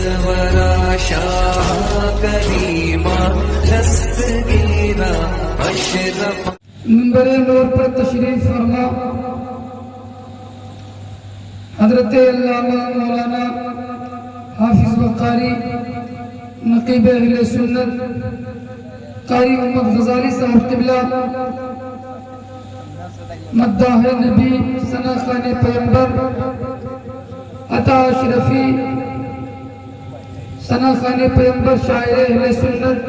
سرورا شاہ کریمہ دستگیرہ اشرف منبر نور پر تشریف فرما حضرت علامہ مولانا حافظ و قاری نقیب اہل سنت قاری محمد غزالی صاحب قبلہ مداح نبی ثنا خوان پیغمبر عطا اشرفی ثنا خوان پیغمبر شاعر اہل سنت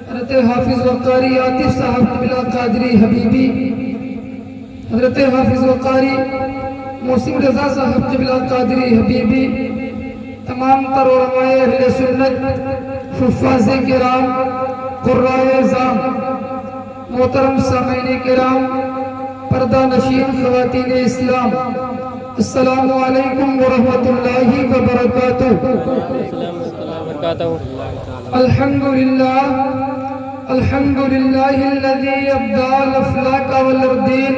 حضرت حافظ و قاری عاطف صاحب قبلہ قادری حبیبی حضرت حافظ و قاری محسن رضا صاحب قبلہ قادری حبیبی تمام تر علماء اہل سنت حفاظ کرام قرائے اعظام محترم سامعین کرام پردہ نشین خواتین اسلام السلام علیکم ورحمۃ اللہ وبرکاتہ الحمد للہ الذی ابدع الافلاک والاردین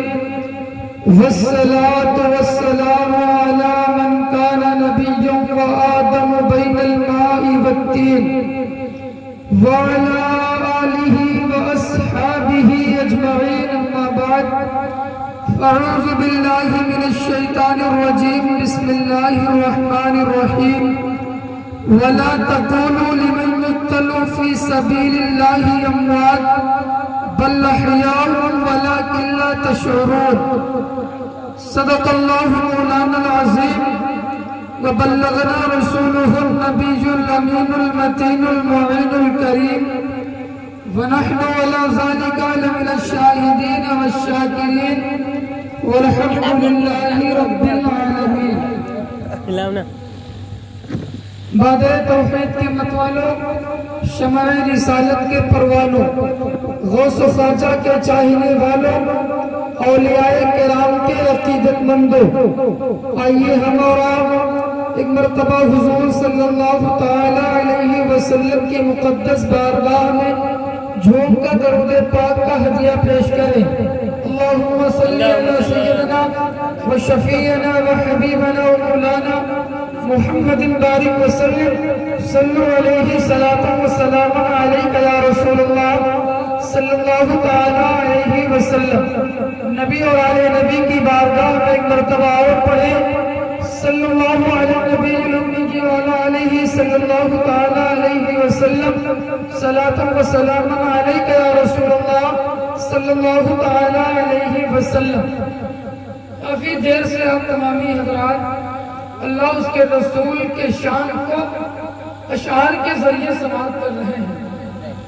والصلاة والسلام على من كان نبيا وآدم بين الماء والتين وعلى آله وأصحابه أجمعين أما بعد أعوذ بالله من الشيطان الرجيم بسم الله الرحمن الرحيم ولا تقولوا لمن يقتل في سبيل الله أموات بل أحياء ولكن لا تشعرون صدق الله مولانا العظيم وبلغنا رسوله النبي الأمين المتين المعين الكريم ونحن على ذلك لمن الشاهدين والشاكرين والحمد لله رب العالمين. بعد توحید کے متوالوں، شمع رسالت کے پروانوں، غوث و خواجہ کے چاہنے والوں، اولیاء کرام کے عقیدت مندوں، آئیے ہم اور آپ ایک مرتبہ حضور صلی اللہ تعالی علیہ وسلم کی مقدس بارگاہ میں جھوم کا درود پاک کا ہدیہ پیش کریں. اللہم صلی علی سیدنا و شفیعنا و حبیبنا و مولانا محمد بارک وسلم صلو علیہ صلاة و سلام علیکہ یا رسول اللہ صلی اللہ تعالی علیہ وسلم. نبی اور آل نبی کی بارگاہ میں ایک مرتبہ اور پڑھے صلی اللہ علیہ نبی الامی کی وعلا علیہ صلی اللہ تعالی علیہ وسلم صلاة و سلام علیکہ یا رسول اللہ صلی اللہ تعالی علیہ وسلم. کافی دیر سے ہم تمامی حضرات اللہ اس کے رسول کے شان کو اشعار کے ذریعے سماعت کر رہے ہیں.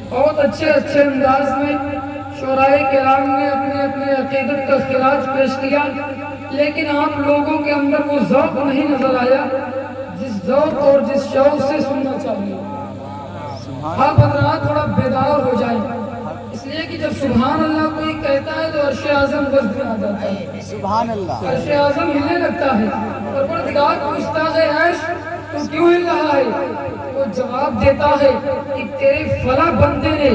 بہت اچھے انداز میں شعراء کرام نے اپنے اپنے عقیدت کا خراج پیش کیا، لیکن آپ لوگوں کے اندر وہ ذوق نہیں نظر آیا جس ذوق اور جس شوق سے سننا چاہیے. آپ حضرات تھوڑا بیدار ہو جائیں، اس لیے کہ جب سبحان اللہ کوئی کہتا ہے تو عرش اعظم وزن میں آ جاتا ہے. سبحان اللہ، عرش اعظم ہلنے لگتا ہے. پروردگار پوچھتا ہے عرش تو کیوں ہل رہا ہے؟ وہ جواب دیتا ہے کہ تیرے فلاں بندے نے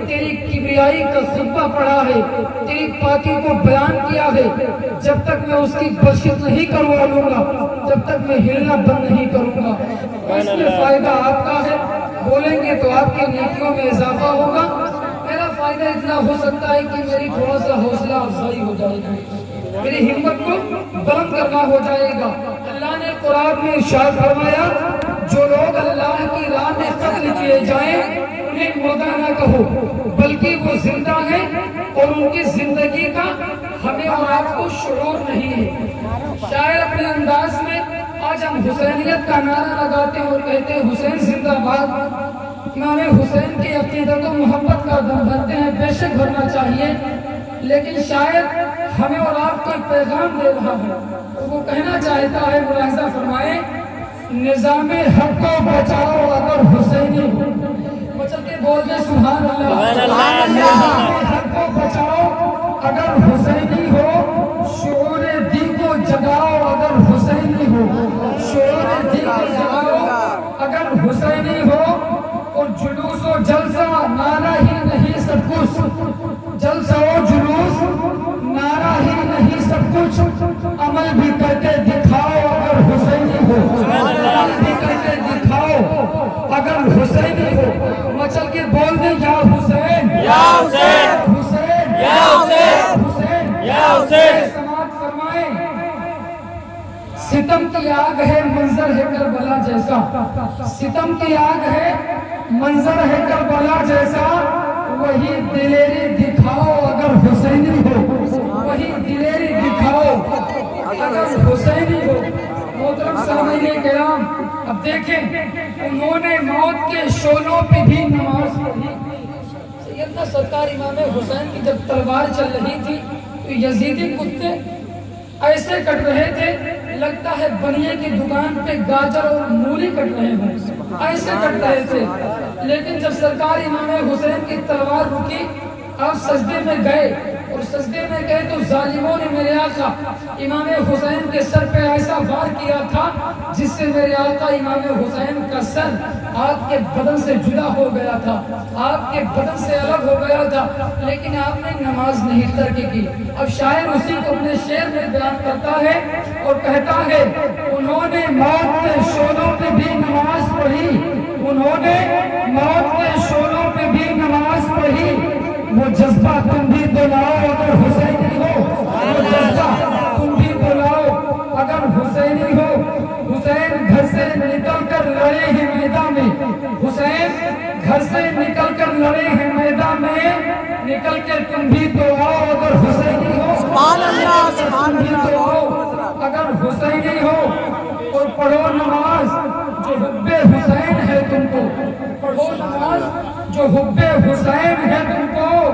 تیری کبریائی کا خطبہ پڑھا ہے، تیری پاکی کو بیان کیا ہے. جب تک میں اس کی بخشش نہیں کروا لوں گا، جب تک میں ہلنا بند نہیں کروں گا. اس میں فائدہ آپ کا ہے، بولیں گے تو آپ کی نیکیوں میں اضافہ ہوگا. میرا فائدہ اتنا ہو سکتا ہے کہ میری تھوڑا سا حوصلہ افزائی ہو جائے گی، میری ہمت کو بلند کرنا ہو جائے گا. اللہ نے قرآن میں ارشاد فرمایا جو لوگ اللہ کی راہ میں قتل کیے جائیں انہیں مردہ نہ کہو بلکہ وہ زندہ ہیں اور ان کی زندگی کا ہمیں اور آپ کو شعور نہیں ہے. شاعر اپنے انداز میں آج ہم حسینیت کا نعرہ لگاتے ہیں اور کہتے ہیں حسین زندہ باد. امام حسین کی عقیدت و محبت کا دم بھرتے ہیں، بے شک بھرنا چاہیے، لیکن شاید ہمیں اور آپ کو ایک پیغام دے رہا ہے. وہ کہنا چاہتا ہے، ملاحظہ فرمائیں، نظام حق کو بچاؤ اگر حسینی ہو. بچل کے بول دے سبحان اللہ. نظام حق کو بچاؤ اگر حسینی ہو، شعور دین کو جگاؤ اگر حسینی ہو، شعور دین کو جگاؤ اگر حسینی ہو. اور جلوس و جلسہ نعرہ ہی نہیں سب کچھ، جلسہ و جلوس نعرہ ہی نہیں سب کچھ، عمل بھی کر کے دکھاؤ اگر حسینی ہو. عمل بھی کر کے دکھاؤ حسینی ہو، مچل کے بول دیں یا حسین یا حسین حسین یا حسین حسین یا حسین۔ سماعت فرمائیں، ستم کی آگ ہے منظر ہے کربلا جیسا، ستم کی آگ ہے منظر ہے کربلا جیسا، وہی دلیری دکھاؤ اگر حسینی ہو، وہی دلیری دکھاؤ اگر حسینی ہو۔ محترم سامعین کرام، اب دیکھیں انہوں نے موت کے شعلوں پہ بھی نماز پڑھی۔ سیدنا سرکار امام حسین کی جب تلوار چل رہی تھی تو یزیدی کتے ایسے کٹ رہے تھے لگتا ہے بنیے کی دکان پہ گاجر اور مولی کٹ رہے ہوں، ایسے کٹ رہے تھے۔ لیکن جب سرکار امام حسین کی تلوار رکی، آپ سجدے میں گئے، اور سجدے میں گئے تو ظالموں نے میرے آقا امام حسین کے سر پہ ایسا وار کیا تھا جس سے میرے آقا امام حسین کا سر آپ کے بدن سے جدا ہو گیا تھا، آپ کے بدن سے الگ ہو گیا تھا، لیکن آپ نے نماز نہیں ترک کی۔ اب شاعر اسی کو اپنے شعر میں بیان کرتا ہے اور کہتا ہے، انہوں نے موت کے شعلوں پہ بھی نماز پڑھی، انہوں نے موت کے شعلوں پہ بھی نماز پڑھی، وہ جذبہ تم بھی دلاؤ اگر حسینی ہو، وہ جذبہ تم بھی دلاؤ اگر حسینی ہو۔ حسین گھر سے نکل کر لڑے ہیں میدان میں، حسین گھر سے نکل کر لڑے ہیں میدان میں، نکل کے تم بھی تو آؤ اگر حسینی ہو، سبحان اللہ، سبحان تم بھی تو آؤ اگر حسینی ہو، اور پڑھو نماز جو حب حسین ہے تم کو، پڑھو نماز جو حب حسین ہے تم کو،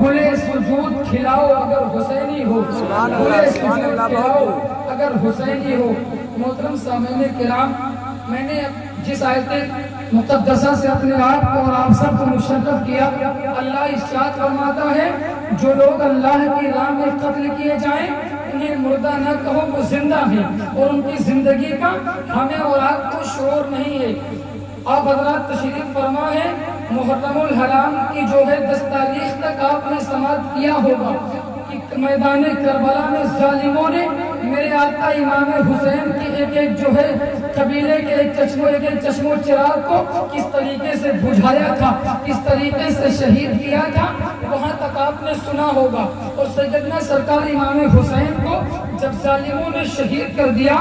گلے سجود کھلاؤ اگر حسینی ہو، گلے سجود کھلاؤ اگر حسینی ہو۔ محترم سامعین کرام، میں نے جس آیت مقدسہ سے اپنے آپ کو اور آپ سب کو مشرف کیا، اللہ ارشاد فرماتا ہے جو لوگ اللہ کی راہ میں قتل کیے جائیں انہیں مردہ نہ کہو، وہ زندہ ہیں، اور ان کی زندگی کا ہمیں اور آپ کو شعور نہیں ہے۔ آپ حضرات تشریف فرما ہے، محرم الحرام کی جو ہے 10 تاریخ تک آپ نے سماعت کیا ہوگا کہ میدان کربلا میں ظالموں نے میرے آقا امام حسین کی ایک جو ہے قبیلے کے ایک چشم و چراغ کو کس طریقے سے بجھایا تھا، کس طریقے سے شہید کیا تھا، وہاں تک آپ نے سنا ہوگا۔ اور سیدنا سرکار امام حسین کو جب ظالموں نے شہید کر دیا،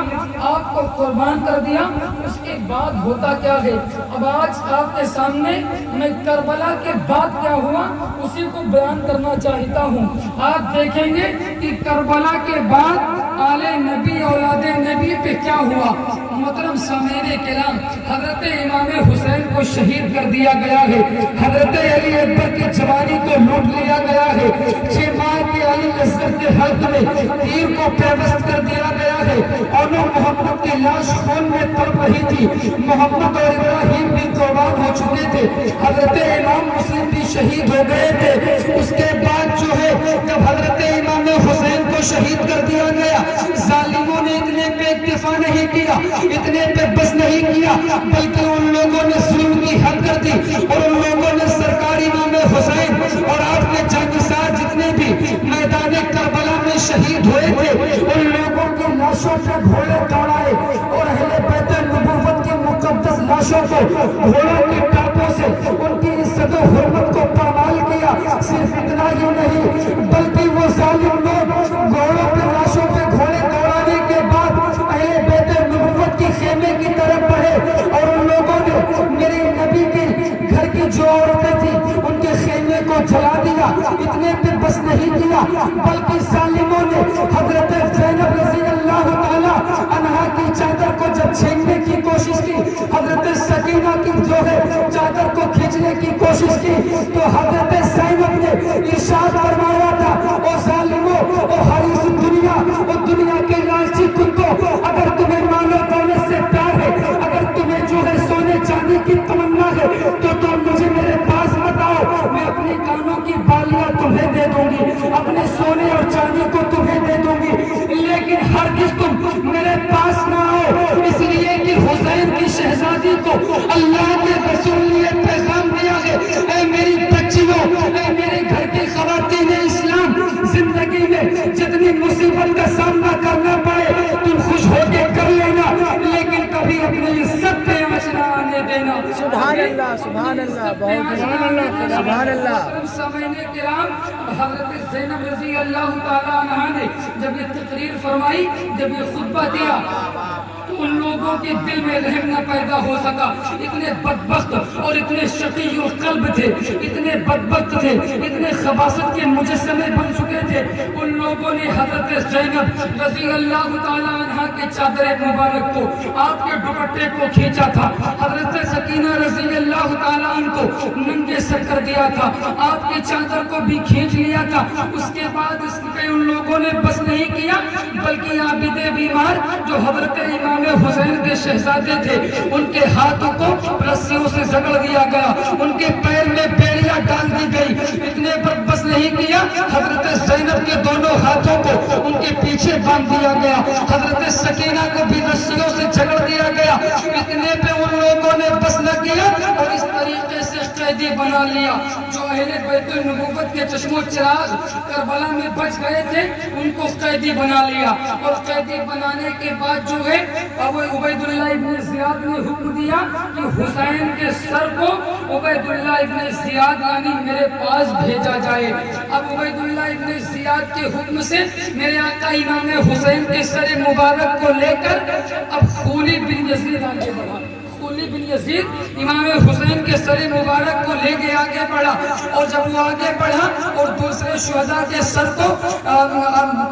آپ کو قربان کر دیا، اس کے بعد ہوتا کیا ہے؟ اب آج آپ کے سامنے میں کربلا کے بعد کیا ہوا اسی کو بیان کرنا چاہتا ہوں۔ آپ دیکھیں گے کہ کربلا کے بعد آل نبی اولاد نبی پہ کیا ہوا۔ محترم سامعین کرام، حضرت امام حسین کو شہید کر دیا گیا ہے، حضرت علی اکبر کی جوانی کو لوٹ لیا گیا ہے، 6 ماہ کے علی اصغر کے حلق میں تیر کو پیوست کر دیا گیا ہے، اور محمد کی لاش خون میں تڑپ رہی تھی، محمد اور ابراہیم بھی قربان ہو چکے تھے، حضرت امام مسلم بھی شہید ہو گئے تھے۔ اس کے بعد جو ہے جب حضرت امام حسین کو شہید کر دیا گیا، ظالموں نے اتنے پہ اکتفا نہیں کیا، اتنے پہ بس نہیں کیا، بلکہ ان لوگوں نے ظلم کی حد کر دی، اور ان لوگوں نے سرکار امام حسین اور آپ کے جانسار جتنے بھی میدان کربلا میں شہید ہوئے تھے ان لوگوں کی لاشوں پہ گھوڑے دوڑائے، اور اہل بیت نبوت کی مقدس لاشوں کو گھوڑوں کی ٹانپوں سے ان کی عزت و حرمت کو پامال کیا۔ صرف اتنا ہی نہیں بلکہ وہ ظالم لوگ گھوڑوں پہ لاشوں پہ گھوڑے دوڑانے کے بعد اہل بیت نبوت کی خیمے کی طرف بڑھے، اور ان لوگوں نے میرے نبی کے گھر کی جو عورتیں تھیں ان کے خیمے کو جلا دیا۔ اتنے پہ بس نہیں کیا بلکہ ظالموں نے حضرت زینب رضی اللہ تعالی عنہا کی چادر کو جب چھیننے کی کوشش کی، حضرت سکینہ کی جو ہے چادر کو کھینچنے کی کوشش کی، تو حضرت زینب نے ارشاد فرمایا تھا، او ظالموں، او حریص دنیا، او دنیا کے لالچی کتوں، اگر تمہیں مال و دولت سے پیار ہے، اگر تمہیں جو ہے سونے چاندی کی تمنا ہے تو تم مجھے میرے پاس مت آؤ، میں اپنے کانوں کی بالیاں تمہیں دے دوں گی، اپنے سونے اور چاندی کو تمہیں دے دوں گی، لیکن ہرگز تم میرے پاس نہ آؤ، اس لیے کہ حسین کی شہزادی کو اللہ کے رسول نے پیغام دیا ہے، اے میری بچیوں، اے میرے گھر کی خواتین اسلام، زندگی میں جتنی مصیبت کا سامنا کرنا پڑے تم خوش ہو کے کر لینا، لیکن کبھی اپنی عزت پہ آنچ نہ آنے دینا. سبحان اللہ سبحان اللہ بہت سبحان اللہ. سامعین کرام، حضرت زینب رضی اللہ تعالیٰ عنہا نے جب یہ تقریر فرمائی، جب یہ خطبہ دیا تو ان لوگوں کے دل میں رحم نہ پیدا ہو سکا. اتنے بدبخت اور اتنے شقی و قلب تھے، اتنے بدبخت تھے، اتنے خباثت کے مجسمے بن چکے تھے. ان لوگوں نے حضرت زینب رضی اللہ تعالیٰ عنہا کے چادر مبارک کو، آپ کے دوپٹے کو کھینچا تھا. حضرت سکینہ رضی اللہ تعالیٰ عنہ کو ننگے سر کر دیا تھا، آپ کی چادر کو بھی کھینچ لیا تھا. اس کے بعد اس پہ ان لوگوں نے بس نہیں کیا، بلکہ عابد بیمار جو حضرت امام حسین کے شہزادے تھے، ان کے ہاتھوں کو رسیوں سے جکڑ دیا گیا، ان کے پیر میں بیڑیاں ڈال دی گئی. اتنے پر بس نہیں کیا، حضرت زینب کے دونوں ہاتھوں کو ان کے پیچھے باندھ دیا گیا، حضرت سکینہ کو بھی رسیوں سے جکڑ دیا گیا. اتنے پہ ان لوگوں نے بس نہ کیا اور اس طریقے سے قیدی بنا لیا. جو اہل بیت النبوت کے چشم و چراغ کربلا میں بچ گئے تھے، ان کو قیدی بنا لیا. اور قیدی بنانے کے بعد جو ہے اب عبید اللہ ابن زیاد نے حکم دیا کہ حسین کے سر کو عبید اللہ ابن زیاد یعنی میرے پاس بھیجا جائے. اب عبید اللہ ابن زیاد کے حکم سے میرے آقا امام حسین کے سر مبارک کو لے کر اب خولی بن یزید آگے بڑھا. خولی بن یزید امام حسین کے سر مبارک کو لے کے آگے بڑھا. اور جب وہ آگے بڑھا اور دوسرے شہداء کے سر کو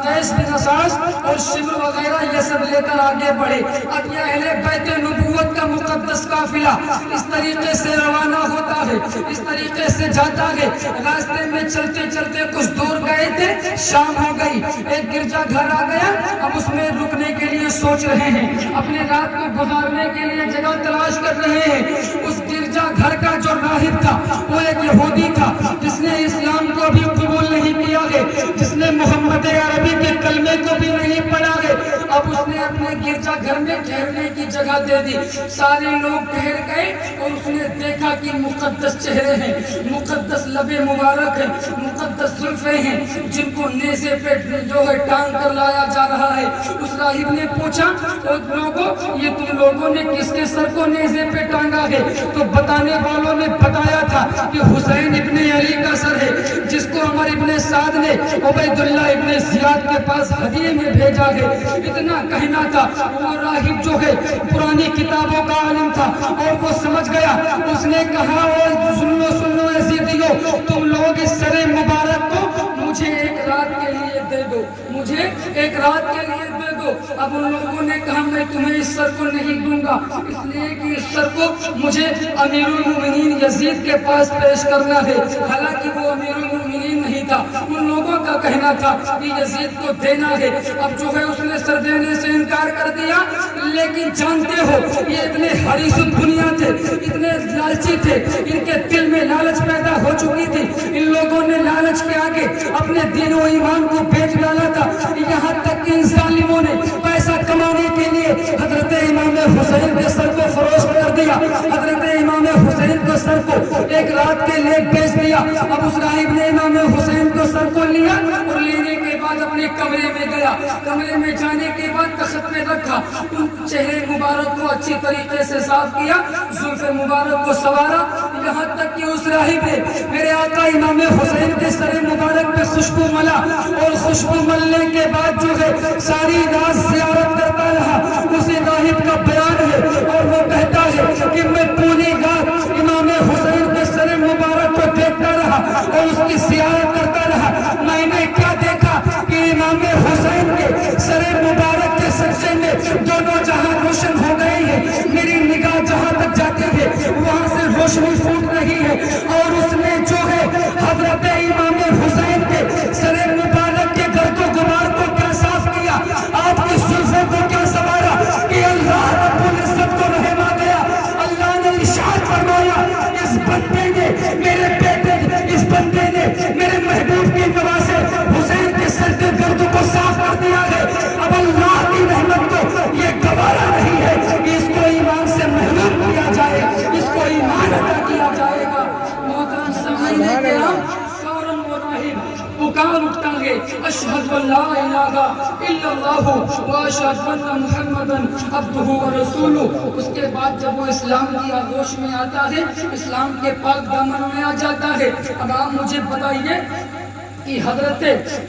قیس بن اساس اور شمر وغیرہ یہ سب لے کر آگے بڑھے. اب یہ اہل بیت نبوت کا مقدس قافلہ اس طریقے سے روانہ ہوتا ہے، اس طریقے سے جاتا ہے. راستے میں چلتے چلتے کچھ دور گئے تھے، شام ہو گئی، ایک گرجا گھر آ گیا. اب اس میں رکنے کے لیے سوچ رہے ہیں، اپنے رات کو گزارنے کے لیے جگہ تلاش کر رہے ہیں. اس گرجا گھر کا جو راہب تھا وہ ایک یہودی تھا، جس نے اسلام کو بھی قبول نہیں کیا ہے، جس نے محمد عربی کے کلمے کو بھی نہیں پڑھا ہے. اب اس نے اپنے گرجا گھر میں ٹھہرنے کی جگہ دے دی. سارے لوگ ٹھہر گئے اور اس نے دیکھا کہ مقدس چہرے ہیں، مقدس لب مبارک ہیں، مقدس زلفیں ہیں جن کو نیزے پہ جو ہے ٹانگ کر لایا جا رہا ہے. اس راہب نے پوچھا، لوگوں یہ تم لوگوں نے کس کے سر کو نیزے پہ ٹانگا ہے؟ تو بتانے والوں نے بتایا تھا کہ حسین ابن علی کا سر ہے، جس کو عمر ابن سعد نے عبید اللہ ابن زیاد کے پاس ہدیے میں بھیجا ہے. اتنا کہنا تھا. وہ راہب جو ہے پرانی کتابوں کا عالم تھا اور وہ سمجھ گیا. اس نے کہا، سن لو یزیدیو، تم لوگ اس سر مبارک کو مجھے ایک رات کے لیے دے دو، مجھے ایک رات کے لیے دے دو. اب ان لوگوں نے کہا میں تمہیں اس سر کو نہیں دوں گا، اس لیے کہ اس سر کو مجھے امیر المومنین یزید کے پاس پیش کرنا ہے. حالانکہ وہ امیر المومنین نہیں تھا. ان لوگوں کا کہنا تھا کہ یزید کو دینا ہے. اب جو ہے اس نے سر دینے سے انکار کر دیا. لیکن جانتے ہو یہ اتنے حریص الدنیا تھے، اتنے لالچی تھے، ان کے دل میں لالچ پیدا ہو چکی تھی. ان لوگوں نے لالچ کے آگے اپنے دین و ایمان کو بیچ ڈالا تھا. یہاں تک کہ ان ظالموں نے پیسہ کمانے کے لیے حضرت امام حسین کے سر کو فروخت کر دیا. حضرت امام حسین کے سر کو ایک رات کے لیے بیچ دیا. اب اس راہب نے امام حسین کو سر کو لیا اور لینے کے بعد اپنے کمرے میں گیا. کمرے میں جانے کے بعد تخت پہ رکھا، ان چہرے مبارک کو اچھی طریقے سے صاف کیا، زلف مبارک کو سوارا. یہاں تک کہ اس راہب نے میرے آقا امام حسین کے سر مبارک پہ خوشبو ملا اور خوشبو ملنے کے بعد جو ہے ساری رات زیارت کرتا رہا. اسی راہب کا بیان ہے اور وہ کہتا ہے کہ میں پوری رات امام حسین کے سر مبارک کو دیکھتا رہا اور اس کی زیارت کرتا رہا. میں نے کیا دیکھا کہ امام حسین کے سر مبارک کے سجدے میں دونوں جہاں روشن ہو گئے ہیں. میری نگاہ جہاں تک جاتی ہے وہاں سے روشنی پھوٹ رہی ہے اور اس نے جو ہے حضرت امام حسین کے سر مبارک کے گرد و غبار کو کیا صاف کیا، آپ کی زلفوں کو کیا سوارا کہ اللہ رب العزت کو رحم آ گیا. اللہ نے ارشاد فرمایا، اس بندے نے میرے بیٹے، اس بندے نے میرے محبوب کی دعا سے حسین کے سر کے گرد کو صاف کر دیا ہے. اب اللہ کی رحمت کو یہ گوارا نہیں ہے کہ اس کو ایمان سے محروم کیا جائے، اس کو اشہد ان لا الہ الا اللہ و اشہد ان محمدا عبدہ و رسولہ. اس کے بعد جب وہ اسلام کی آغوش میں آتا ہے، اسلام کے پاک دامن میں آ جاتا ہے. اب آپ مجھے بتائیے کہ حضرت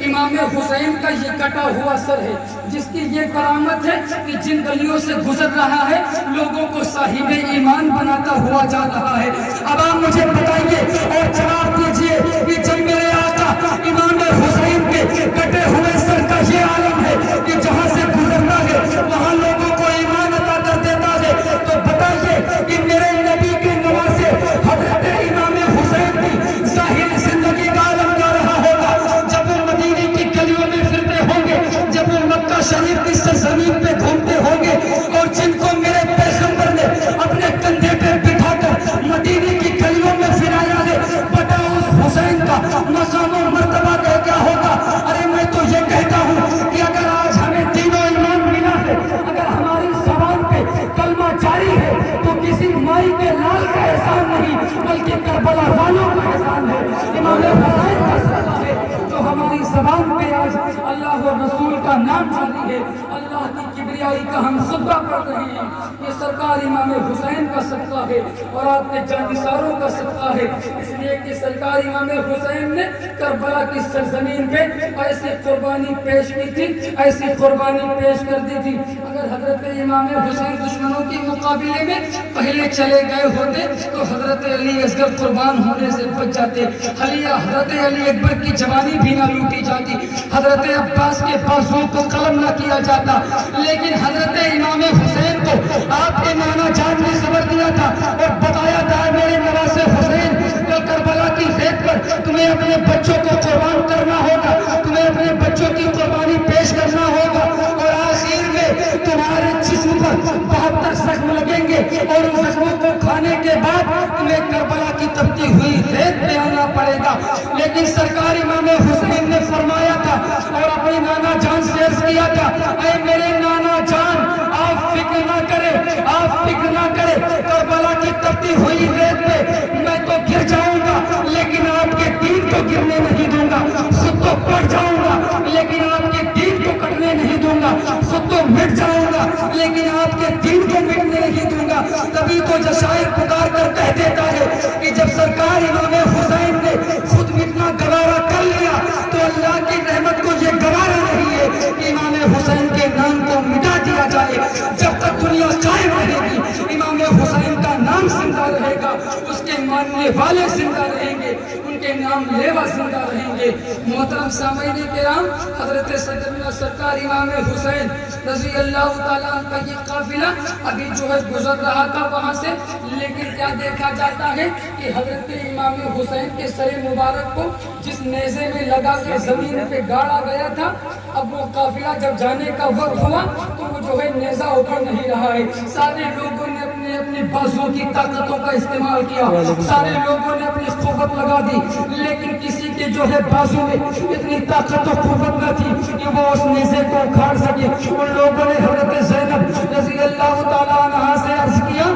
امام حسین کا یہ کٹا ہوا سر ہے، جس کی یہ کرامت ہے کہ جن گلیوں سے گزر رہا ہے لوگوں کو صاحب ایمان بناتا ہوا جا رہا ہے. اب آپ مجھے بتائیے اور جواب دیجئے کہ جب میرے آقا امام حسین کے کٹے ہوئے سر کا یہ عالم ہے کہ جہاں سے گزرنا ہے وہاں لوگوں کو ایمان عطا کر دیتا ہے، تو بتائیے کہ میرے نبی کے نواسے حضرت امام حسین کی ظاہری زندگی کا عالم کیا رہا ہوگا جب وہ مدینے کی گلیوں میں پھرتے ہوں گے، جب وہ مکہ شریف کی سرزمین پہ گھومتے ہوں گے، اور جن کو میرے پیغمبر نے اپنے کندھے پہ بٹھا کر مدینے کی گلیوں میں پھرایا ہے، بتا اس حسین کا مقام و مرتبہ کیا ہوگا. ارے میں تو یہ کہتا ہوں کہ اگر آج ہمیں دین و ایمان ملا ہے، اگر ہماری زبان پہ کلمہ جاری ہے، تو کسی مائی کے لال کا احسان نہیں بلکہ کربلا والوں کا احسان ہے، امام حسین کا صدقہ ہے جو ہماری زبان پہ آج اللہ و رسول کا نام جاری ہے، اللہ کی کبریائی کا ہم خطبہ پڑھ رہے ہیں. یہ سرکار امام حسین کا صدقہ ہے اور آپ کے جانثاروں کا صدقہ ہے، اس لیے کہ سرکار امام حسین نے کربلا کی سرزمین پہ ایسی قربانی پیش کی تھی، ایسی قربانی پیش کر دی تھی. اگر حضرت امام حسین دشمنوں کے مقابلے میں پہلے چلے گئے ہوتے تو حضرت علی اصغر قربان ہونے سے بچ جاتے، حضرت علی اکبر کی جوانی بھی نہ لوٹی جاتی، حضرت عباس کے بازوؤں کو قلم نہ کیا جاتا. لیکن حضرت امام حسین کو آپ کے نانا جان نے خبر دیا تھا اور بتایا تھا میرے نواسے حسین کل کربلا کی ریت پر تمہیں اپنے بچوں کو قربان کرنا ہوگا، تمہیں اپنے بچوں کی قربانی پیش کرنا ہوگا، اور آخر میں تمہارے جسم پر 72 زخم لگیں گے اور ان زخموں کو کھانے کے بعد تمہیں کربلا کی تپتی ہوئی ریت پہ آنا پڑے گا. لیکن سرکار امام حسین نے فرمایا تھا اور اپنے نانا جان سے عرض کیا تھا، اے میرے نانا جان آپ فکر نہ کریں، آپ فکر نہ کریں، کربلا کی تپتی ہوئی ریت پہ میں تو گر جاؤں گا لیکن آپ کے دین کو گرنے نہیں دوں گا، خود تو کٹ جاؤں گا لیکن آپ کے دین کو کٹنے نہیں دوں گا، خود تو مٹ جاؤں گا لیکن آپ کے دین کو مٹنے نہیں دوں گا. تبھی تو جو شاعر پکار کر کہہ دیتا ہے کہ جب سرکار امام حسین نے خود مٹنا گوارا کر لیا تو اللہ کی رحمت کو یہ گوارا نہیں ہے کہ امام حسین کے نام کو مٹا دیا جائے. جب تک دنیا قائم رہے گی امام حسین کا نام زندہ رہے گا، اس کے ماننے والے زندہ رہیں گے، ان کے نام لیوا زندہ رہیں گے. محترم سامعین کرام، حضرت سیدنا سرکار امام حسین رضی اللہ تعالیٰ کا یہ قافلہ ابھی جو ہے گزر رہا تھا وہاں سے، لیکن کیا دیکھا جاتا ہے کہ حضرت امام حسین کے سر مبارک کو جس نیزے میں لگا کے زمین پہ گاڑا گیا تھا، اب وہ قافلہ جب جانے کا وقت ہوا تو وہ جو ہے نیزہ اٹھ نہیں رہا ہے. سارے لوگوں نے اپنے اپنے بازو کی طاقتوں کا استعمال کیا، سارے لوگوں نے اپنی قوت لگا دی، لیکن کسی کے جو ہے بازو میں اتنی طاقت و قوت نہ تھی کہ وہ اس نیزے کو اکھاڑ سکے. ان لوگوں نے حضرت زینب رضی اللہ تعالیٰ عنہا سے عرض کیا،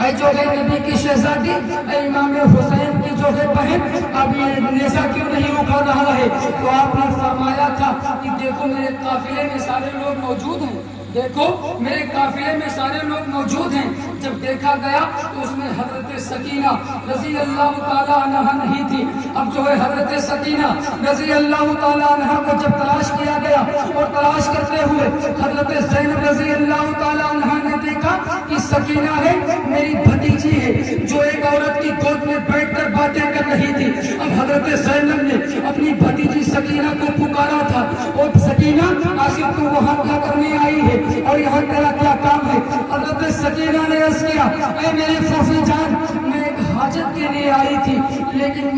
اے جو ہے نبی کی شہزادی، اے امام حسین کی جو ہے بہن، اب یہ نیزہ کیوں نہیں اکھا رہا ہے؟ تو آپ نے فرمایا تھا کہ دیکھو میرے قافلے میں سارے لوگ موجود ہیں، دیکھو میرے قافلے میں سارے لوگ موجود ہیں. جب دیکھا گیا تو اس میں حضرت سکینہ رضی اللہ تعالیٰ عنہ نہیں تھی. اب جو ہے حضرت سکینہ رضی اللہ تعالیٰ عنہ کو جب تلاش کیا گیا اور تلاش کرتے ہوئے حضرت زینب رضی اللہ تعالیٰ عنہ نے دیکھا کہ سکینہ ہے میری بھتیجی ہے جو ایک عورت کی گود میں بیٹھ کر باتیں کر رہی تھی. اب حضرت زینب نے اپنی بھتیجی سکینہ کو پکارا تھا، اور سکینہ آخر تو وہاں کیا کرنے آئی ہے اور یہاں تیرا کیا کام ہے؟ حضرت سکینہ نے عرض کیا، اے میری پھوپھی جان، میں ایک حاجت کے لیے آئی تھی لیکن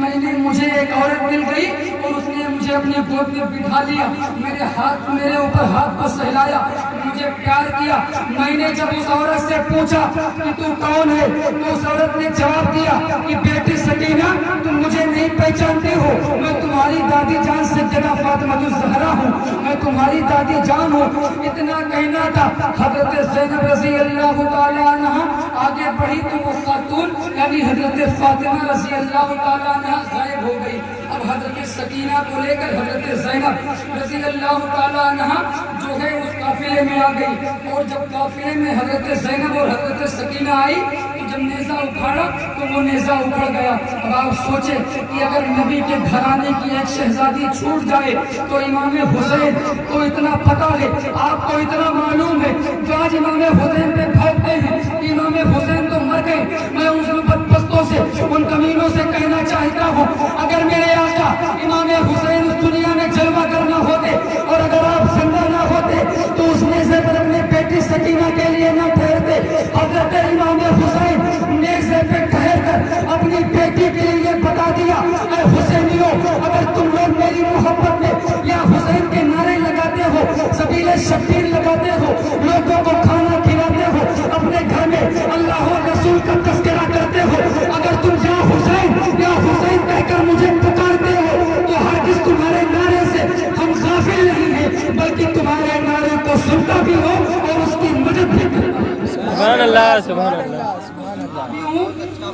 مجھے ایک عورت مل گئی اور اس نے مجھے اپنی گود میں بٹھا لیا، میرے اوپر ہاتھ کو سہلایا، مجھے پیار کیا. میں نے جب اس عورت سے پوچھا کہ تو کون ہے تو اس عورت نے جواب دیا کہ بیٹی سکینہ تم مجھے نہیں پہچانتے ہو، میں تمہاری دادی جان سیدہ فاطمہ الزہرا ہوں، میں تمہاری دادی جان ہوں. اتنا کہنا تھا، حضرت زینب رضی اللہ تعالیٰ عنہ آگے بڑھی تو وہ خاتون یعنی حضرت فاطمہ رضی اللہ تعالیٰ عنہ غائب ہو گئی. اب جب حضرت سکینہ کو لے کر حضرت زینب رضی اللہ تعالیٰ عنہ جو ہے اس قافلے میں آ گئی، اور جب قافلے میں حضرت زینب اور حضرت سکینہ آئی تو جب نیزہ اکھاڑا تو وہ نیزہ اکھڑ گیا۔ اب آپ سوچیں کہ اگر نبی کے گھرانے کی ایک شہزادی چھوٹ جائے تو امام حسین کو اتنا پتہ ہے، آپ کو اتنا معلوم ہے، جو آج امام حسین پہ بھاگتے ہیں کہ امام حسین تو مر گئے۔ میں ان بدبختوں سے، ان کمینوں سے کہنا چاہتا ہوں، اگر میرے آقا امام حسین اس دنیا میں جلوہ کرنا ہوتے اور اگر آپ زندہ نہ ہوتے تو اس نیزے پر اپنے بیٹی سکینہ کے لیے نہ ٹھہرتے۔ حضرت امام حسین نیزے پہ ٹھہر کر اپنی بیٹی کے لیے بتا دیا، اے حسینیوں، اگر تم لوگ میری محبت میں یا حسین کے نعرے لگاتے ہو، سبیل شبیر لگاتے ہو، لوگوں کو کھانا کھلاتے ہو، اپنے گھر میں اللہ و رسول کا تذکرہ کرتے ہو، اگر تم یا حسین کہہ کر مجھے پکارتے ہو تو ہرگز تمہارے نعرے سے ہم غافل نہیں ہیں، بلکہ تمہارے نعرے کو سنتا بھی ہو اور اس کی مدد بھی کرتا ہوں۔ سبحان اللہ، سبحان اللہ،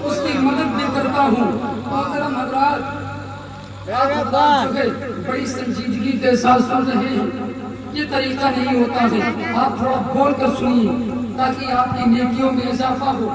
اس کی مدد بھی کرتا ہوں۔ محترم حضرات، آپ بڑی سنجیدگی کے ساتھ سن رہے ہیں، یہ طریقہ نہیں ہوتا ہے، آپ تھوڑا بول کر سنیے تاکہ آپ کی نیکیوں میں اضافہ ہو۔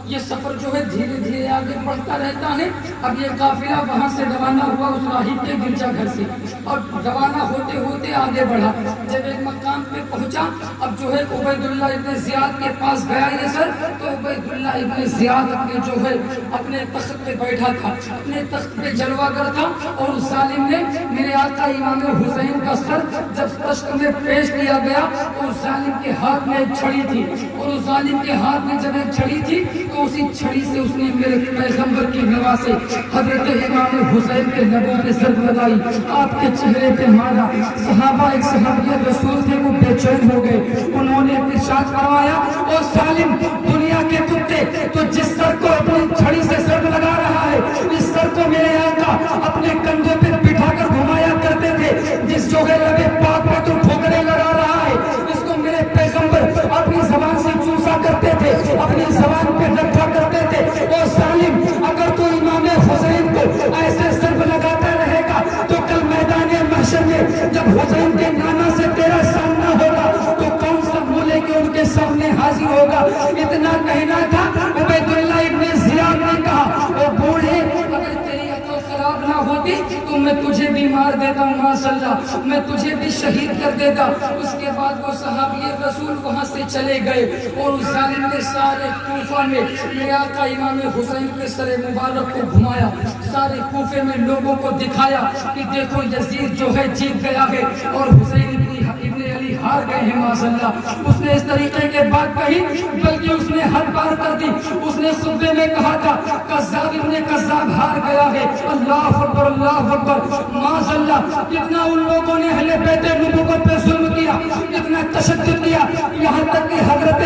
یہ سفر جو ہے دھیرے دھیرے آگے بڑھتا رہتا ہے۔ اب یہ قافلہ وہاں سے روانہ ہوا اس راہب کے گرجا گھر سے، اور روانہ ہوتے ہوتے آگے بڑھا۔ جب ایک مقام پہ پہنچا، اب جو ہے عبید اللہ ابن زیاد کے پاس گیا یہ سر، تو عبید اللہ ابن زیاد اپنے جو ہے اپنے تخت پہ بیٹھا تھا، اپنے تخت پہ جلوہ گر تھا، اور اس ظالم نے میرے آقا امام حسین کا سر جب تخت میں پیش کیا گیا تو اس ظالم کے ہاتھ میں ایک چھڑی تھی، اور اس ظالم کے ہاتھ میں جب ایک چھڑی تھی تو اسی چھڑی سے اس نے میرے پیغمبر کی نوا سے حضرت امام حسین کے لبوں پہ ضرب لگائی، آپ کے چہرے پہ مارا۔ صحابہ، ایک صحابی رسول تھے، وہ بے چین ہو گئے، انہوں نے ارشاد فرمایا، او ظالم، دنیا کے کتے، تو جس سر کو اپنی چھڑی سے ضرب لگا رہا ہے، اس سر کو میرے آقا اپنے کندھوں پہ بٹھا کر گھمایا کرتے تھے، جس جو ہے لبے پاک پہ تو ٹھوکریں لگا رہا ہے، اس کو میرے پیغمبر اپنی زبان سے چوسا کرتے تھے، اپنی زبان پہ رکھا کرتے تھے۔ او ظالم، اگر تو امام حسین کو ایسے ضرب لگاتا رہے گا تو کل میدان محشر میں جب حسین کے نانا سے تیرا سامنا ہوگا تو کون سا منہ لے کے ان کے سامنے حاضر ہوگا؟ اتنا کہنا تھا۔ عبید اللہ ابن زیاد نے کہا، او بوڑھے، اگر تیری عقل خراب نہ ہوتی تو میں تجھے بھی مار دیتا ہوں، ماشاءاللہ، میں تجھے بھی شہید کر دیتا۔ اس کے بعد وہ صحابی رسول وہاں سے چلے گئے، اور اس ظالم نے سارے کوفہ میں میرے آقا امام حسین کے سر مبارک کو گھمایا، سارے کوفے میں لوگوں کو دکھایا کہ دیکھو یزید جو ہے جیت گیا ہے اور حسین ابن علی ہار گئے ہیں، ماشاءاللہ۔ اس نے اس طریقے کے بات کہی، بلکہ اس نے حد پار کر دی۔ اس نے خطبے میں کہا تھا، کذاب ابن کذاب ہار گیا ہے۔ اللہ اکبر، اللہ اکبر، ماشاءاللہ۔ کتنا ان لوگوں نے اہل بیت نبوت پہ ظلم کیا، کتنا تشدد کیا، یہاں تک کہ حضرت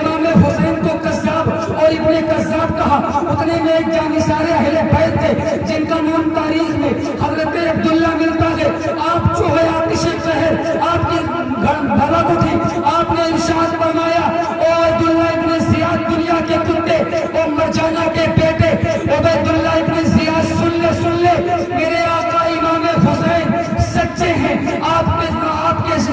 امام حسین کو کذاب اور ابن کذاب کہا۔ اتنے میں ایک جانثار اہل بیت تھے جن کا نام تاریخ میں حضرت عبداللہ ملتا ہے۔ آپ جو ہے آتش قہر، آپ کی بلد اٹھی، آپ نے ارشاد فرمایا، او عبداللہ ابن زیاد، دنیا کے کتے، او مرجانہ کے بیٹے، عبیداللہ ابن زیاد، سن لے میرے آقا امام حسین سچے ہیں، آپ کے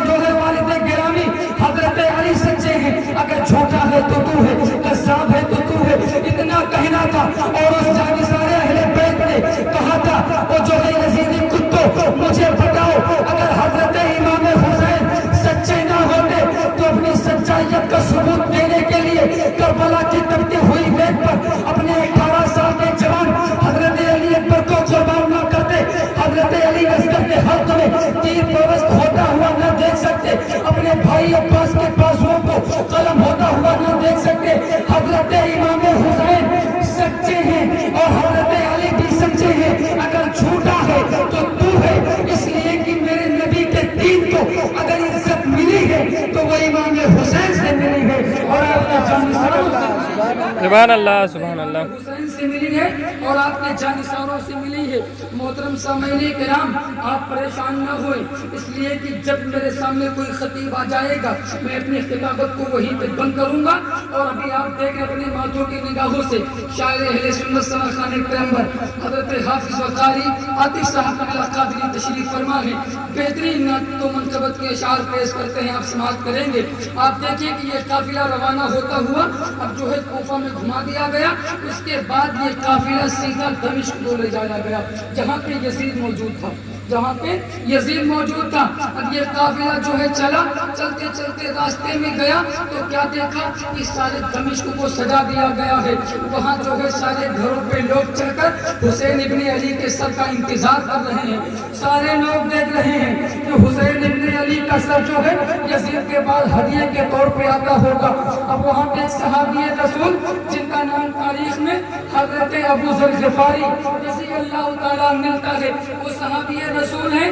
جو ہے والد گرامی حضرت علی سچے ہیں، اگر جھوٹا ہے تو تو ہے، کذاب ہے تو تو ہے۔ اتنا کہنا تھا، اور اس جانثار اہل بیت نے کہا تھا، وہ جو ہے یزیدی کتوں، مجھے بتاؤ، اگر حضرت امام حسین سچے نہ ہوتے تو اپنی سچائیت کا ثبوت دینے کے لیے کربلا کی تپتی ہوئی ریت پر اپنے 18 سال کے جوان حضرت علی اکبر کو قربان نہ کرتے؟ حضرت علی عسکر کے حلق میں تیر پرست ہوتا ہوا نہ دیکھ سکتے؟ اپنے بھائی عباس کے بازوؤں کو قلم ہوتا ہوا نہ دیکھ سکتے؟ حضرت امام حسین سچے ہیں اور حضرت علی بھی سچے ہیں، اگر جھوٹا ہے تو تو ہے، اس لیے کہ میرے نبی کے دین کو اگر عزت ملی ہے تو وہ امام حسین سے ملی ہے، اور آپ کا جانشین سبحان اللہ سبحان اللہ۔ حسین سے ملی ہے اور آپ کے جانثاروں سے ملی ہے۔ محترم سامعین کرام، آپ پریشان نہ ہوئے، اس لیے کہ جب میرے سامنے کوئی خطیب آ جائے گا میں اپنی خطابت کو وہیں پہ بند کروں گا، اور ابھی آپ دیکھیں اپنے ماتھوں کی نگاہوں سے شاعر اہل سنت سراخان پیغمبر حضرت حافظ وقاری عاطف صاحب قبلہ قادری تشریف فرما ہے، بہترین نعت و منقبت کے اشعار پیش کرتے ہیں، آپ سماعت کریں گے۔ آپ دیکھیں کہ یہ قافلہ روانہ ہوتا ہوا اب جو ہے کوفہ میں گھما دیا گیا، اس کے بعد یہ قافلہ سیدھا دمشق کو لے جایا گیا جہاں پہ یزید موجود تھا، جہاں پہ یزید موجود تھا۔ اب یہ قافلہ جو ہے چلا، چلتے چلتے راستے میں گیا تو کیا دیکھا کہ سارے دمشق کو سجا دیا گیا ہے، وہاں جو ہے سارے گھروں پہ لوگ چڑھ کر حسین ابن علی کے سر کا انتظار کر رہے ہیں، سارے لوگ دیکھ رہے ہیں کہ حسین ابن علی کا سر جو ہے یزید کے بعد ہدیے کے طور پہ آتا ہوگا۔ اب وہاں پہ صحابی رسول جن کا نام تاریخ میں حضرت ابو ذر غفاری رضی اللہ تعالیٰ ملتا ہے، وہ صحابی رسول ہیں۔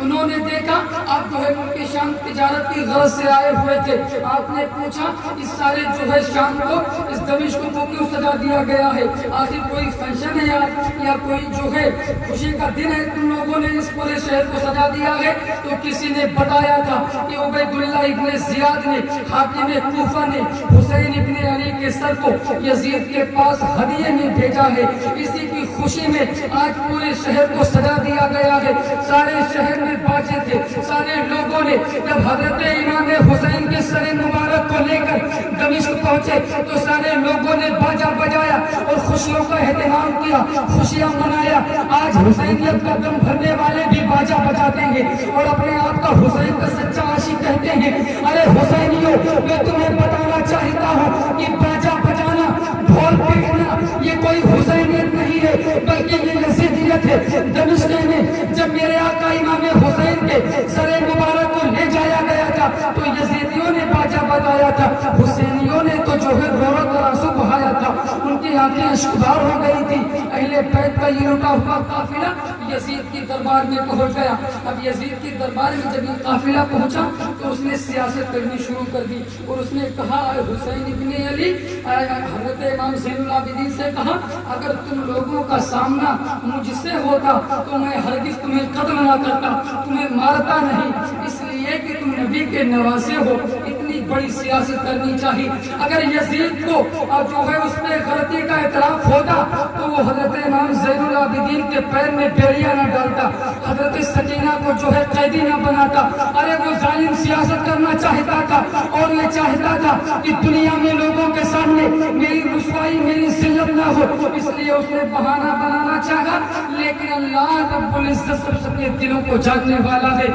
انہوں نے دیکھا آپ جو ہے ملک شام تجارت کی غرض سے آئے ہوئے تھے، آپ نے پوچھا اس سارے جو ہے شام کو، اس دمشق کو کیوں سجا دیا گیا ہے؟ آخر کوئی فنکشن ہے یا کوئی جو ہے خوشی کا دن ہے تم لوگوں نے اس پورے شہر کو سجا دیا ہے؟ تو کسی نے بتایا تھا کہ عبید اللہ ابن زیاد نے، حاکم کوفہ نے حسین ابن علی کے سر کو یزید کے پاس ہدیے میں بھیجا ہے، اسی کی خوشی میں آج پورے شہر کو سجا دیا گیا ہے۔ سارے شہر باجے تھے، سارے لوگوں نے جب حضرت امام حسین کے سر مبارک کو لے کر دمشق پہنچے تو سارے لوگوں نے باجا بجایا اور خوشیوں کا اہتمام کیا، خوشیاں منایا۔ آج حسینیت کا دم بھرنے والے بھی باجا بجاتے ہیں اور اپنے آپ کا حسین کا سچا عاشق کہتے ہیں۔ ارے حسینیوں، میں تمہیں بتانا چاہتا ہوں کہ باجا بجانا، ڈھول پیٹنا یہ کوئی حسینیت نہیں ہے بلکہ یہ یزیدیت ہے۔ دمشق میں جب میرے آقا امام حسین کے سر مبارک کو لے جایا گیا تھا تو یزیدیوں نے باجا بجایا تھا، حسینیوں نے تو جو ہے رو رو کر آنسو بہایا تھا، ان کی آنکھیں اشکبار ہو گئی تھی۔ اہل بیت کا یہ لٹا ہوا قافلہ یزید کی دربار میں پہنچ گیا۔ اب یزید کی دربار میں جب یہ قافلہ پہنچا تو اس نے سیاست کرنی شروع کر دی اور اس نے کہا حسین ابن علی، حضرت امام زین العابدین سے کہا اگر تم لوگوں کا سامنا مجھ سے ہوتا تو میں ہرگز تمہیں قتل نہ کرتا، تمہیں مارتا نہیں، اس لیے کہ تم نبی کے نواسے ہو، اتنی بڑی سیاست کرنی چاہیے۔ اگر یزید کو جو ہے اس پہ غلطی کا اعتراف ہوتا تو وہ حضرت امام زین العابدین کے پیر میں بیڑیا نہ ڈالتا، حضرت سکینہ کو جو ہے قیدی نہ بناتا۔ ارے وہ ظالم سیاست کرنا چاہتا تھا اور یہ چاہتا تھا کہ دنیا میں لوگوں کے سامنے میری رسوائی، میری ذلت نہ ہو، اس لیے اس نے بہانہ بنانا چاہا۔ لیکن اللہ رب العزت سب کے دلوں کو جاننے والا ہے،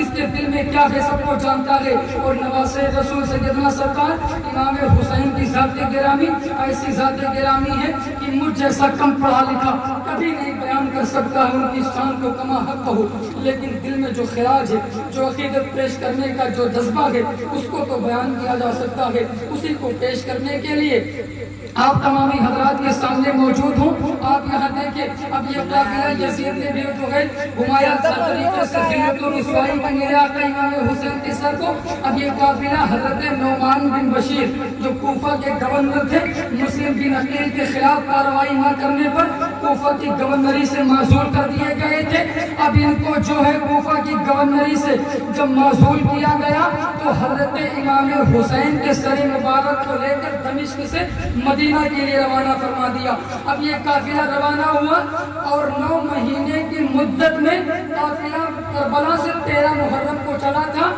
اس کے دل میں کیا ہے سب کو جانتا ہے۔ اور نواز رسول سیدنا سرکار امام حسین کی ذات گرامی ایسی ذات گرامی ہے کہ مجھ جیسا کم پڑھا لکھا کبھی نہیں بیان کر سکتا ہے ان کی شان کو کما حق ہو، لیکن دل میں جو خراج ہے، جو عقیدت پیش کرنے کا جو جذبہ ہے، اس کو تو بیان کیا جا سکتا ہے۔ اسی کو پیش کرنے کے لیے آپ تمامی حضرات کے سامنے موجود ہوں۔ آپ یہاں دیکھیں اب یہ قافلہ یزید نے بھی جو ہے گھمایا طریقے سے ذلت و رسوائی کی میرے آقا امام حسین کے سر کو۔ اب یہ قافلہ حضرت نعمان بن بشیر جو کوفہ کے گورنر تھے، مسلم بن عقیل کے خلاف کارروائی نہ کرنے پر کوفہ کی گورنری سے معزول کر دیے گئے تھے۔ اب ان کو جو ہے کوفہ کی گورنری سے جب معزول کیا گیا تو حضرت امام حسین کے سر مبارک کو لے کر دمشق سے مدینہ کے لیے روانہ فرما دیا۔ اب یہ قافلہ روانہ ہوا اور 9 مہینے کی مدت میں قافلہ کربلا سے 13 محرم کو چلا تھا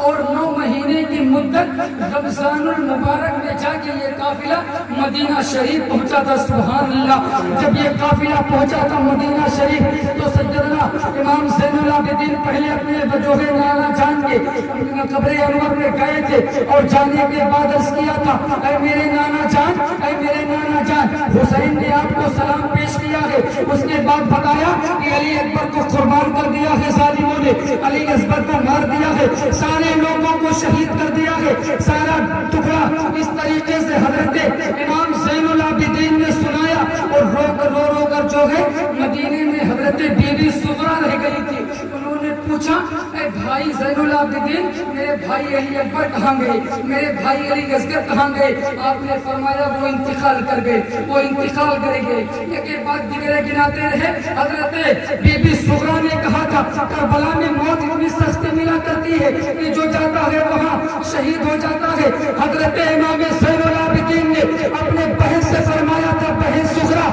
اور 9 مہینے کی مدت رمضان المبارک میں جا کے یہ قافلہ مدینہ شریف پہنچا تھا۔ سبحان اللہ، جب یہ قافلہ پہنچا تھا مدینہ شریف تو سیدنا امام زین العابدین پہلے اپنے وجوہ نانا جان کے قبر انور میں گئے تھے اور جانے کے بعد عرض کیا تھا اے میرے نانا جان، اے میرے نانا جان، حسین نے آپ کو سلام پیش کیا ہے۔ اس کے بعد بتایا کہ علی اکبر کو قربان کر دیا ہے ظالموں نے، علی اکبر کو مار دیا ہے، سارے لوگوں کو شہید کر دیا ہے۔ سارا ٹکڑا اس طریقے سے حضرت امام زین العابدین نے سنایا اور رو کر جو ہے مدینے میں حضرت بی بی صغرا رہ گئی تھی۔ انہوں نے پوچھا اے بھائی زین العابدین، میرے میرے بھائی علی اکبر کہاں گئے, میرے بھائی علی اصغر کہاں گئے؟ آپ نے فرمایا وہ انتقال کر گئے, وہ انتقال کر گئے. ایک بات دیگرے گناتے رہے. حضرت بی بی سغرا نے کہا تھا کربلا میں موت اتنی سستی ملا کرتی ہے کہ جو جاتا ہے وہاں شہید ہو جاتا ہے. حضرت امام زین العابدین نے اپنے بہن سے فرمایا تھا بہن سغرا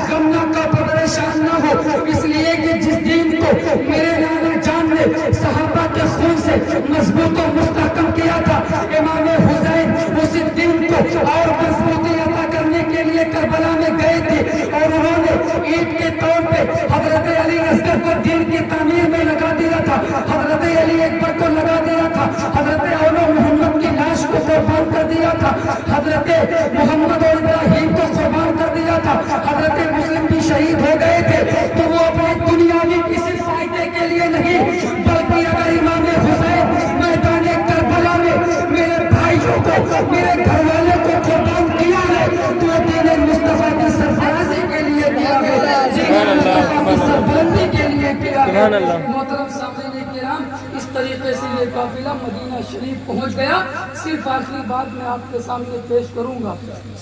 غم نہ کر, پریشان نہ ہو, اس لیے کہ جس دین کو میرے نانا جان نے صحابہ کے خون سے مضبوط و مستحکم کیا تھا, امام حسین اسی دین کو اور مضبوطی عطا کرنے کے لیے کربلا میں گئے تھے اور انہوں نے عید کے طور پہ حضرت علی اصغر کو دین کی تعمیر میں لگا دیا تھا, حضرت علی اکبر کو لگا دیا تھا, حضرت اولو محمد کی لاش کو قربان کر دیا تھا, حضرت محمد اور ابراہیم کو قربان کر دیا تھا, حضرت مسلم بھی شہید ہو گئے تھے. تو وہ اپنے دنیاوی کسی فائدے کے لیے نہیں, بلکہ اگر امام حسین میدان کربلا میں میرے بھائیوں کو میرے گھر والے کو قربان کیا ہے تو دین مصطفیٰ کی سرفرازی کے لیے کیا ہے, دین مصطفیٰ کی سربلندی کے لیے کیا ہے. محترم سامعین کرام, اس طریقے سے یہ قافلہ مدینہ شریف پہنچ گیا. صرف آخری بات میں آپ کے سامنے پیش کروں گا,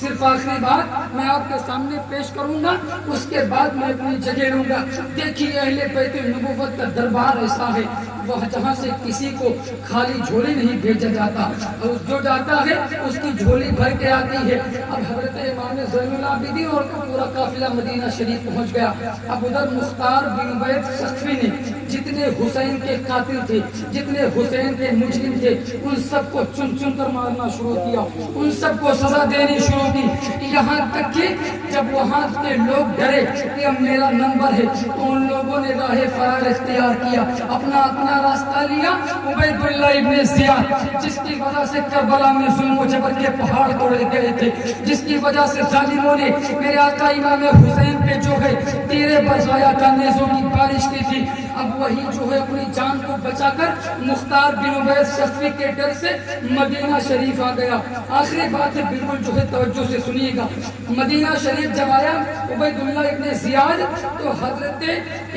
صرف آخری بات میں آپ کے سامنے پیش کروں گا, اس کے بعد میں اپنی جگہ لوں گا. دیکھیے اہل بیت نبوت کا دربار ایسا ہے وہ جہاں سے کسی کو خالی جھولی نہیں بھیجا جاتا, اور جو جاتا ہے اس کی جھولی بھر کے آتی ہے. اب حضرت امام زین العابدین اور پورا قافلہ مدینہ شریف پہنچ گیا. اب ادھر مختار بن عبید سقفی نے جتنے حسین کے قاتل تھے, جتنے حسین کے مجرم تھے, ان سب کو چن چن کر مارنا شروع کیا, ان سب کو سزا دینی شروع کی. یہاں تک کہ جب وہاں کے لوگ ڈرے کہ اب میرا نمبر ہے تو ان لوگوں نے راہ فرار اختیار کیا, اپنا راستہ لیا. عبید اللہ ابن زیاد جس کی وجہ سے کربلا میں ظلم و جبر کے پہاڑ توڑے گئے تھے, جس کی وجہ سے ظالموں نے میرے آقا امام حسین پہ جو ہے تیرے برسایا تھا, نیزوں کی بارش کی تھی. اب وہی جو ہے اپنی جان کو بچا کر مختار بن عبید سقفی کے ڈر سے مدینہ شریف آ گیا. آخری بات ہے بالکل جو ہے توجہ سے سنیے گا. مدینہ شریف جب آیا عبید اللہ ابن زیاد تو حضرت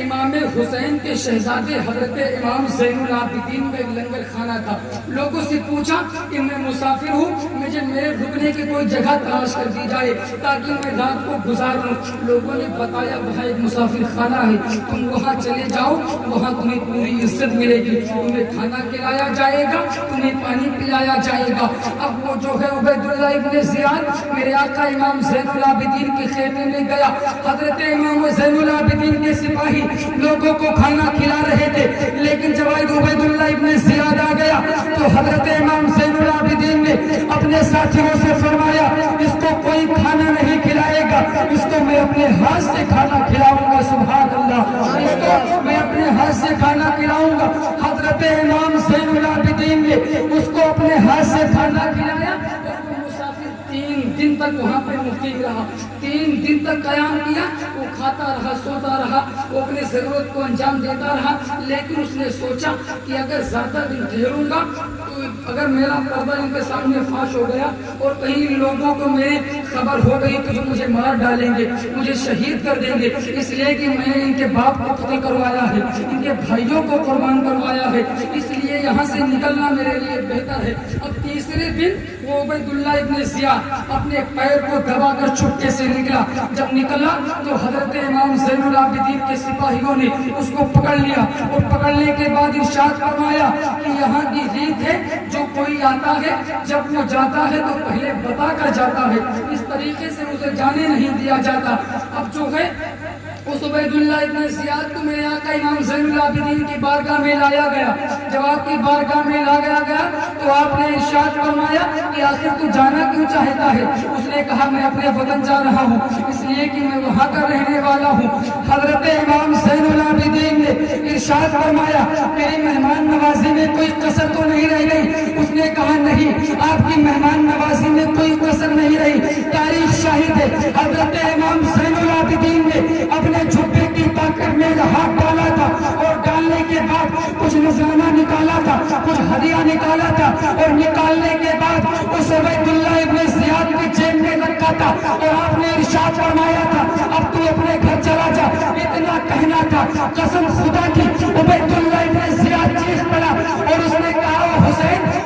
امام حسین کے شہزادے حضرت امام زین العابدین میں ایک لنگر خانہ تھا. لوگوں سے پوچھا کہ میں مسافر ہوں, مجھے میرے رکنے کی کوئی جگہ تلاش کر دی جائے تاکہ میں رات کو گزار لوں. لوگوں نے بتایا وہاں ایک مسافر خانہ ہے, تم وہاں چلے جاؤ, وہاں تمہیں پوری عزت ملے گی, تمہیں کھانا کھلایا جائے گا, تمہیں پانی پلایا جائے گا. اب وہ جو ہے عبید اللہ ابن زیاد میرے آقا امام زین العابدین کے خیمے میں گیا. حضرت امام زین العابدین کے سپاہی لوگوں کو کھانا کھلا رہے تھے, لیکن جب عبید اللہ ابن زیاد آ گیا تو حضرت امام زین العابدین نے اپنے ساتھیوں سے فرمایا اس کو کوئی کھانا نہیں کھلائے گا, اس کو میں اپنے ہاتھ سے کھانا کھلاؤں گا. سبحان اللہ, اس کو میں اپنے ہاتھ سے کھانا کھلاؤں گا. حضرت امام زین العابدین نے اس کو اپنے ہاتھ سے کھانا کھلایا. 3 دن تک وہاں پہ مقیم رہا, 3 دن تک قیام کیا. وہ کھاتا رہا, سوتا رہا, وہ اپنی ضرورت کو انجام دیتا رہا. لیکن اس نے سوچا کہ اگر زیادہ دن ٹھہروں گا تو اگر میرا پردہ ان کے سامنے فاش ہو گیا اور کہیں لوگوں کو میری خبر ہو گئی تو جو مجھے مار ڈالیں گے, مجھے شہید کر دیں گے. اس لیے کہ میں نے ان کے باپ کو قتل کروایا ہے, ان کے بھائیوں کو قربان کروایا ہے, اس لیے یہاں سے نکلنا میرے لیے بہتر ہے. اب تیسرے دن وہ عبید اللہ ابن زیاد اپنے پیر کو دبا کر چپکے سے نکلا. جب نکلا تو حضرت امام زین العابدین کے سپاہیوں نے اس کو پکڑ لیا, اور پکڑنے کے بعد ارشاد فرمایا کہ یہاں کی ریت ہے جو کوئی آتا ہے جب وہ جاتا ہے تو پہلے بتا کر جاتا ہے, اس طریقے سے اسے جانے نہیں دیا جاتا. اب جو ہے اس عبید اللہ ابن زیاد کو میرے آقا امام زین العابدین کی بارگاہ میں لایا گیا. جب آپ کی بارگاہ میں لایا گیا تو آپ نے ارشاد فرمایا کہ آخر تو جانا کیوں چاہتا ہے؟ اس نے کہا میں اپنے وطن جا رہا ہوں, اس لیے کہ میں وہاں کا رہنے والا ہوں. حضرت امام زین العابدین نے ارشاد فرمایا میری مہمان نوازی میں کوئی کسر تو نہیں رہ گئی؟ اس نے کہا نہیں, آپ کی مہمان نوازی میں کوئی کسر نہیں رہی. تاریخ شاہد ہے حضرت امام زین العابدین نے اپنے جھبے کی پاکٹ میں ہاتھ ڈالا تھا, اور ڈالنے کے بعد کچھ نذرانہ نکالا تھا, کچھ ہدیہ نکالا تھا, اور نکالنے کے بعد اس عبید اللہ ابن زیاد کی جیب میں رکھا تھا, اور آپ نے ارشاد فرمایا تھا اب تو اپنے گھر چلا جا. اتنا کہنا تھا, قسم خدا کی عبید اللہ ابن زیاد چیخ پڑا اور اس نے کہا حسین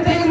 3